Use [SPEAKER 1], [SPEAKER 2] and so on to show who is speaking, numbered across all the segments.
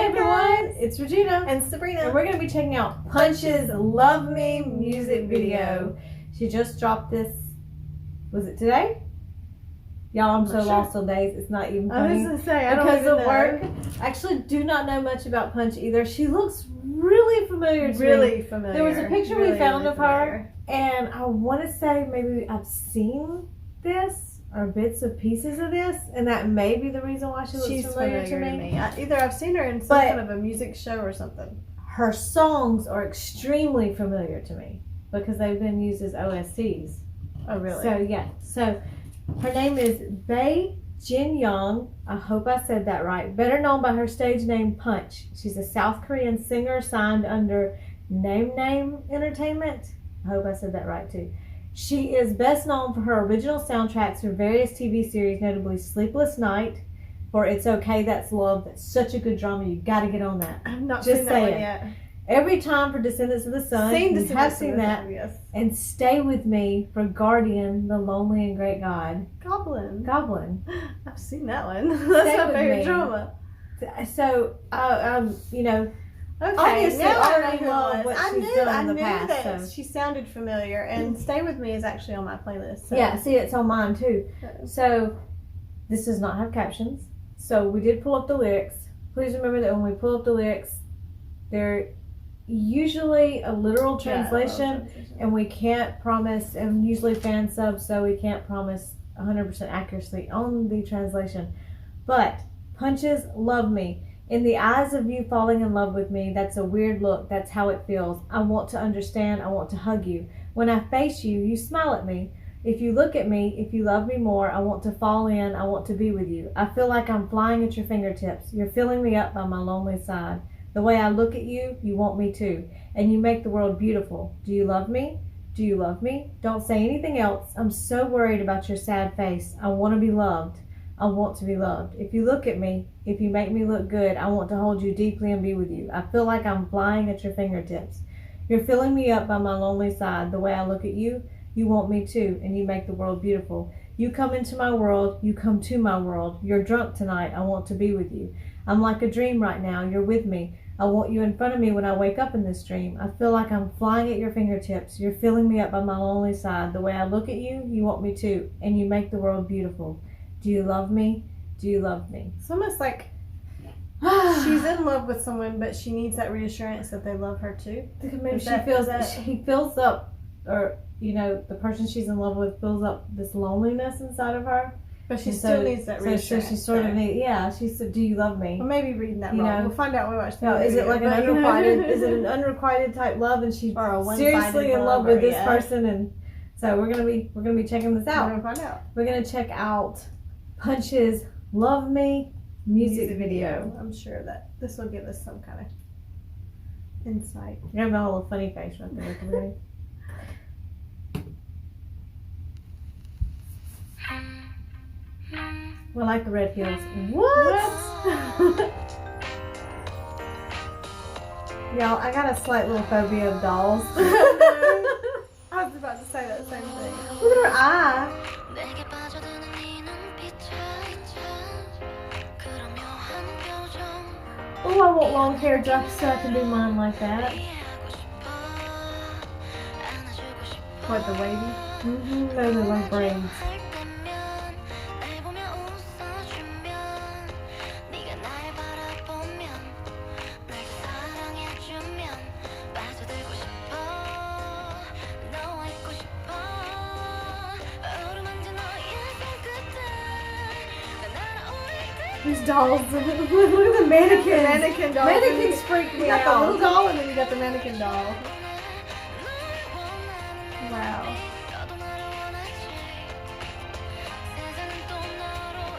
[SPEAKER 1] Hey everyone, it's Regina
[SPEAKER 2] and Sabrina,
[SPEAKER 1] and we're going to be checking out Punch's Love Me music video. She just dropped this, was it today? Y'all, I'm so lost on days, it's not even funny.
[SPEAKER 2] I was going to say, I don't
[SPEAKER 1] because
[SPEAKER 2] even
[SPEAKER 1] of
[SPEAKER 2] know.
[SPEAKER 1] work. I actually do not know much about Punch either. She looks really familiar to me.
[SPEAKER 2] Really familiar.
[SPEAKER 1] There was a picture we found of her, and I want to say maybe I've seen this or bits of pieces of this, and that may be the reason why she looks familiar to me.
[SPEAKER 2] Either I've seen her in some kind of a music show or something.
[SPEAKER 1] Her songs are extremely familiar to me because they've been used as OSTs.
[SPEAKER 2] Oh, really?
[SPEAKER 1] So, yeah. So, her name is Bae Jin Young. I hope I said that right. Better known by her stage name Punch. She's a South Korean singer signed under Name Entertainment. I hope I said that right too. She is best known for her original soundtracks for various TV series, notably Sleepless Night, for It's Okay, That's Love. That's such a good drama. You got to get on that.
[SPEAKER 2] I've not
[SPEAKER 1] Just
[SPEAKER 2] seen that one yet.
[SPEAKER 1] Every Time for Descendants of the Sun. You have seen that.
[SPEAKER 2] Yes.
[SPEAKER 1] And Stay With Me for Guardian, the Lonely and Great God.
[SPEAKER 2] Goblin.
[SPEAKER 1] I've
[SPEAKER 2] seen that one. That's my favorite drama.
[SPEAKER 1] So, you know,
[SPEAKER 2] okay,
[SPEAKER 1] obviously
[SPEAKER 2] now
[SPEAKER 1] I already love what she's done in the past.
[SPEAKER 2] That
[SPEAKER 1] so.
[SPEAKER 2] she sounded familiar, and Stay With Me is actually on my playlist. So.
[SPEAKER 1] Yeah, see, it's on mine too. So, this does not have captions. So, we did pull up the lyrics. Please remember that when we pull up the lyrics, they're usually a literal translation, and we can't promise, and usually fan subs, so we can't promise 100% accuracy on the translation. But Punch's Love Me. In the eyes of you falling in love with me, that's a weird look, that's how it feels. I want to understand, I want to hug you. When I face you, you smile at me. If you look at me, if you love me more, I want to fall in, I want to be with you. I feel like I'm flying at your fingertips. You're filling me up by my lonely side. The way I look at you, you want me too. And you make the world beautiful. Do you love me? Do you love me? Don't say anything else. I'm so worried about your sad face. I want to be loved. I want to be loved. If you look at me, if you make me look good, I want to hold you deeply and be with you. I feel like I'm flying at your fingertips. You're filling me up by my lonely side. The way I look at you, you want me too, and you make the world beautiful. You come into my world, you come to my world. You're drunk tonight, I want to be with you. I'm like a dream right now, you're with me. I want you in front of me when I wake up in this dream. I feel like I'm flying at your fingertips. You're filling me up by my lonely side. The way I look at you, you want me too, and you make the world beautiful. Do you love me? Do you love me?
[SPEAKER 2] It's almost like she's in love with someone, but she needs that reassurance that they love her too.
[SPEAKER 1] Maybe he fills up, or you know, the person she's in love with fills up this loneliness inside of her.
[SPEAKER 2] But she still needs that reassurance.
[SPEAKER 1] So she sort of needs, she said, "Do you love me?"
[SPEAKER 2] Well, maybe reading that wrong. We'll find out when we watch the
[SPEAKER 1] video. Is it like an unrequited? Is it an unrequited type love, and she's seriously in love with this person? And so we're gonna be checking this out.
[SPEAKER 2] We're gonna find out.
[SPEAKER 1] We're gonna check out Punch's Love Me music video.
[SPEAKER 2] I'm sure that this will give us some kind of insight.
[SPEAKER 1] You have a little funny face right there. Right? Well, I like the red heels. What? Y'all, I got a slight little phobia of dolls.
[SPEAKER 2] I was about to say that same thing.
[SPEAKER 1] Look at her eye. Oh, I want long hair just so I can do mine like that.
[SPEAKER 2] What, the wavy?
[SPEAKER 1] Mm-hmm. No, they're like braids. These dolls, look at the mannequins.
[SPEAKER 2] Mannequin dolls.
[SPEAKER 1] Mannequins freak me out.
[SPEAKER 2] You got the little doll and then you got the mannequin doll. Wow.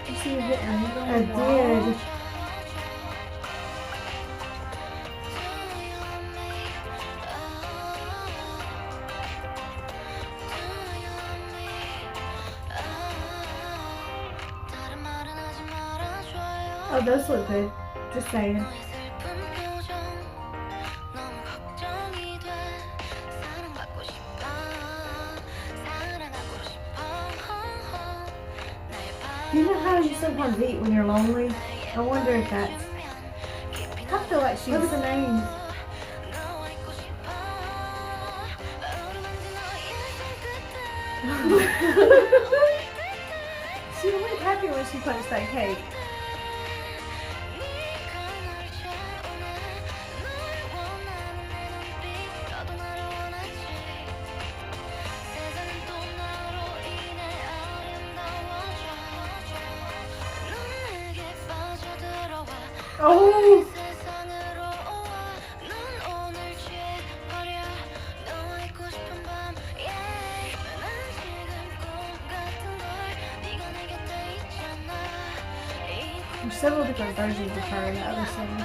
[SPEAKER 1] You see you hitting me? I did. Oh, those look good. Just saying. You know how you sometimes eat when you're lonely? I wonder if that's
[SPEAKER 2] I feel like she's.
[SPEAKER 1] What is the name?
[SPEAKER 2] She went happy when she punched that cake. Oh! There's several different versions of her in the other song.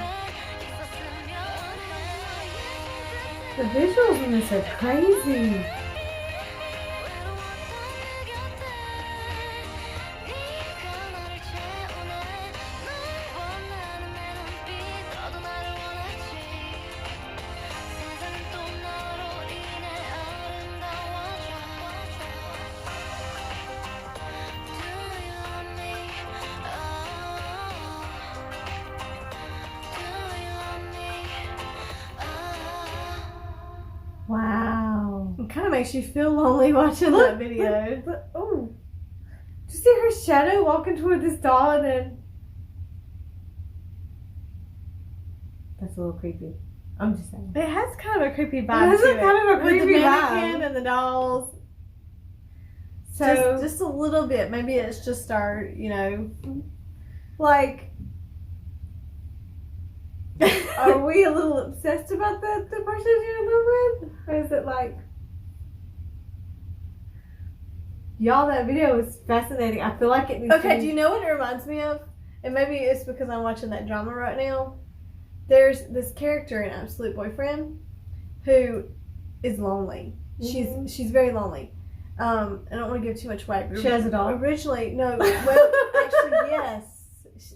[SPEAKER 1] The visuals in this are crazy. Wow.
[SPEAKER 2] It kind of makes you feel lonely watching that video.
[SPEAKER 1] Oh. Did you see her shadow walking toward this doll and then... That's a little creepy. I'm just saying.
[SPEAKER 2] It has kind of a creepy vibe.
[SPEAKER 1] It has
[SPEAKER 2] to
[SPEAKER 1] kind of a
[SPEAKER 2] With
[SPEAKER 1] creepy
[SPEAKER 2] the mannequin
[SPEAKER 1] vibe.
[SPEAKER 2] and the dolls.
[SPEAKER 1] So,
[SPEAKER 2] Just a little bit. Maybe it's just our,
[SPEAKER 1] like... Are we a little obsessed about the person you're in love with? Or is it like... Y'all, that video was fascinating. I feel like it needs to
[SPEAKER 2] Okay,
[SPEAKER 1] be...
[SPEAKER 2] do you know what it reminds me of? And maybe it's because I'm watching that drama right now. There's this character in Absolute Boyfriend who is lonely.
[SPEAKER 1] Mhm.
[SPEAKER 2] She's very lonely. I don't want to give too much away. But
[SPEAKER 1] She has a dog?
[SPEAKER 2] Originally, no. Well, actually, yes.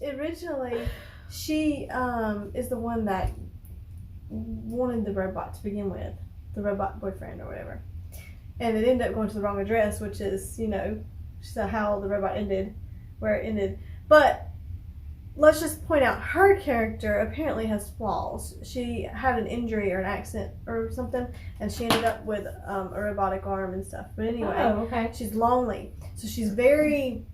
[SPEAKER 2] Originally, she is the one that wanted the robot to begin with, the robot boyfriend or whatever. And it ended up going to the wrong address, which is, how the robot ended, where it ended. But let's just point out, her character apparently has flaws. She had an injury or an accident or something, and she ended up with a robotic arm and stuff. But anyway,
[SPEAKER 1] okay.
[SPEAKER 2] she's lonely. So she's very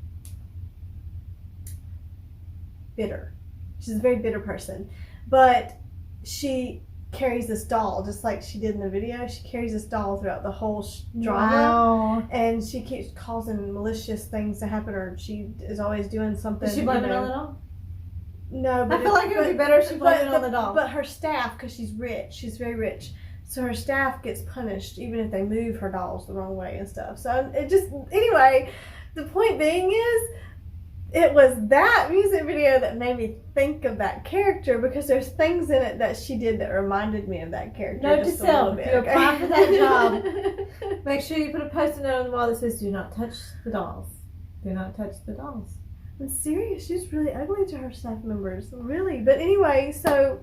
[SPEAKER 2] bitter. She's a very bitter person. But she carries this doll, just like she did in the video. She carries this doll throughout the whole drama.
[SPEAKER 1] Wow.
[SPEAKER 2] And she keeps causing malicious things to happen, or she is always doing something.
[SPEAKER 1] Does she blame it on the doll?
[SPEAKER 2] No, but
[SPEAKER 1] I feel like it would be better if she blamed it on the doll.
[SPEAKER 2] But her staff, because she's rich, she's very rich, so her staff gets punished even if they move her dolls the wrong way and stuff. So it just, anyway, the point being is, it was that music video that made me think of that character, because there's things in it that she did that reminded me of that character.
[SPEAKER 1] Note to
[SPEAKER 2] just a little
[SPEAKER 1] self,
[SPEAKER 2] bit,
[SPEAKER 1] if you
[SPEAKER 2] okay?
[SPEAKER 1] apply for that job, make sure you put a post-it note on the wall that says, do not touch the dolls. Do not touch the dolls.
[SPEAKER 2] I'm serious. She's really ugly to her staff members, really. But anyway, so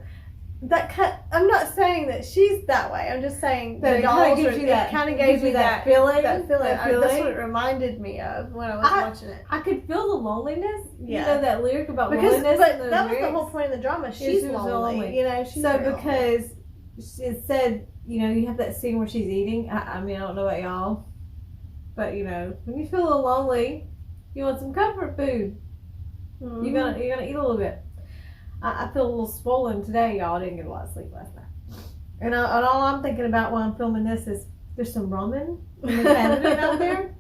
[SPEAKER 2] I'm not saying that she's that way. I'm just saying
[SPEAKER 1] But
[SPEAKER 2] the
[SPEAKER 1] it
[SPEAKER 2] dolls
[SPEAKER 1] kind of gives you that.
[SPEAKER 2] It kind of
[SPEAKER 1] it
[SPEAKER 2] gave
[SPEAKER 1] gives
[SPEAKER 2] me
[SPEAKER 1] you
[SPEAKER 2] that
[SPEAKER 1] feeling.
[SPEAKER 2] That feeling.
[SPEAKER 1] That
[SPEAKER 2] That's
[SPEAKER 1] feeling.
[SPEAKER 2] what it reminded me of when I was watching it.
[SPEAKER 1] I could feel the loneliness.
[SPEAKER 2] Yeah.
[SPEAKER 1] You know that lyric about
[SPEAKER 2] Because
[SPEAKER 1] loneliness.
[SPEAKER 2] but
[SPEAKER 1] in those
[SPEAKER 2] that was
[SPEAKER 1] lyrics?
[SPEAKER 2] the whole point of the drama.
[SPEAKER 1] She
[SPEAKER 2] She's
[SPEAKER 1] was
[SPEAKER 2] lonely.
[SPEAKER 1] lonely.
[SPEAKER 2] She's
[SPEAKER 1] So
[SPEAKER 2] very lonely.
[SPEAKER 1] because it said, you have that scene where she's eating. I mean, I don't know about y'all, but when you feel a little lonely, you want some comfort food.
[SPEAKER 2] Mm-hmm.
[SPEAKER 1] You're gonna eat a little bit. I feel a little swollen today, y'all. I didn't get a lot of sleep last night. And all I'm thinking about while I'm filming this is there's some ramen in the cabinet out there.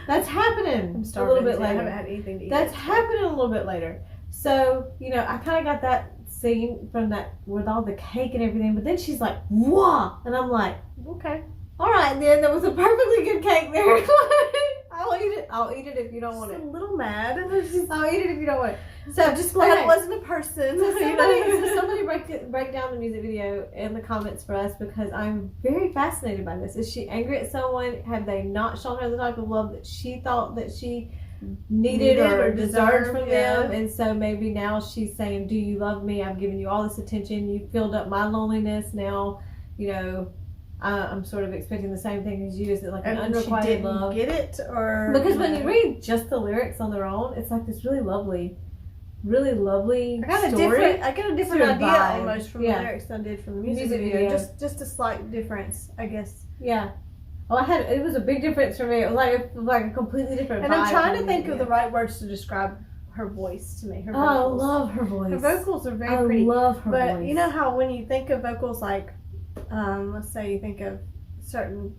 [SPEAKER 1] That's happening
[SPEAKER 2] I'm
[SPEAKER 1] a
[SPEAKER 2] starving.
[SPEAKER 1] little bit
[SPEAKER 2] too. I
[SPEAKER 1] later.
[SPEAKER 2] haven't had anything to eat.
[SPEAKER 1] That's happening a little bit later. So, I kind of got that scene from that with all the cake and everything, but then she's like, "Wah!" And I'm like,
[SPEAKER 2] Okay.
[SPEAKER 1] all right, then there was a perfectly good cake there. I'll eat it. I'll eat it if you don't want
[SPEAKER 2] Just
[SPEAKER 1] it.
[SPEAKER 2] a little mad.
[SPEAKER 1] I'll eat it if you don't want it. So
[SPEAKER 2] I'm just glad
[SPEAKER 1] okay.
[SPEAKER 2] it wasn't a person.
[SPEAKER 1] So somebody break down the music video in the comments for us, because I'm very fascinated by this. Is she angry at someone? Have they not shown her the type of love that she thought that she needed or deserved from them? And so maybe now she's saying, do you love me? I've given you all this attention. You filled up my loneliness. Now, I'm sort of expecting the same thing as you. Is it like an
[SPEAKER 2] And she
[SPEAKER 1] unrequited
[SPEAKER 2] didn't
[SPEAKER 1] love?
[SPEAKER 2] get it, or
[SPEAKER 1] Because when you read just the lyrics on their own, it's like this really lovely really lovely
[SPEAKER 2] I got a
[SPEAKER 1] story.
[SPEAKER 2] different
[SPEAKER 1] Sort of
[SPEAKER 2] idea
[SPEAKER 1] vibe.
[SPEAKER 2] almost from
[SPEAKER 1] Yeah.
[SPEAKER 2] the lyrics than I did from the music
[SPEAKER 1] Music
[SPEAKER 2] video.
[SPEAKER 1] video.
[SPEAKER 2] Just a slight difference, I guess.
[SPEAKER 1] Yeah. Well, it was a big difference for me. It was like a completely different
[SPEAKER 2] And
[SPEAKER 1] vibe
[SPEAKER 2] I'm trying
[SPEAKER 1] from
[SPEAKER 2] to think
[SPEAKER 1] the
[SPEAKER 2] of the
[SPEAKER 1] video.
[SPEAKER 2] right words to describe her voice to me. Her
[SPEAKER 1] Oh, I
[SPEAKER 2] vocals.
[SPEAKER 1] love her voice.
[SPEAKER 2] Her vocals are very
[SPEAKER 1] I
[SPEAKER 2] pretty.
[SPEAKER 1] love her
[SPEAKER 2] But
[SPEAKER 1] voice.
[SPEAKER 2] you know how when you think of vocals like, let's say you think of certain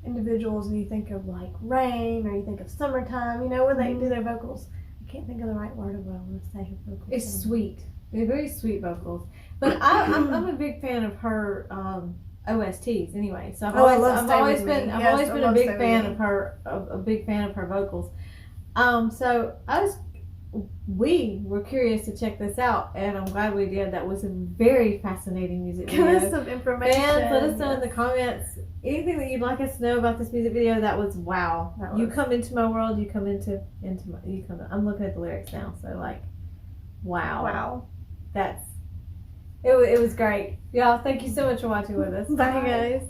[SPEAKER 2] individuals and you think of like rain or you think of summertime, you know, when they do their vocals. I can't think of the right word of what I want to say her vocals.
[SPEAKER 1] It's sweet. They're very sweet vocals. But I'm a big fan of her OSTs anyway. So I've always been a big fan of her, a big fan of her vocals. So we were curious to check this out, and I'm glad we did. That was a very fascinating music
[SPEAKER 2] Give us
[SPEAKER 1] video.
[SPEAKER 2] some information.
[SPEAKER 1] Fans, let us know in the comments anything that you'd like us to know about this music video. That was wow. You come into my world. You come into my. You come. I'm looking at the lyrics now. So like, wow.
[SPEAKER 2] Wow.
[SPEAKER 1] It was great. Y'all, thank you so much for watching with us.
[SPEAKER 2] Bye guys.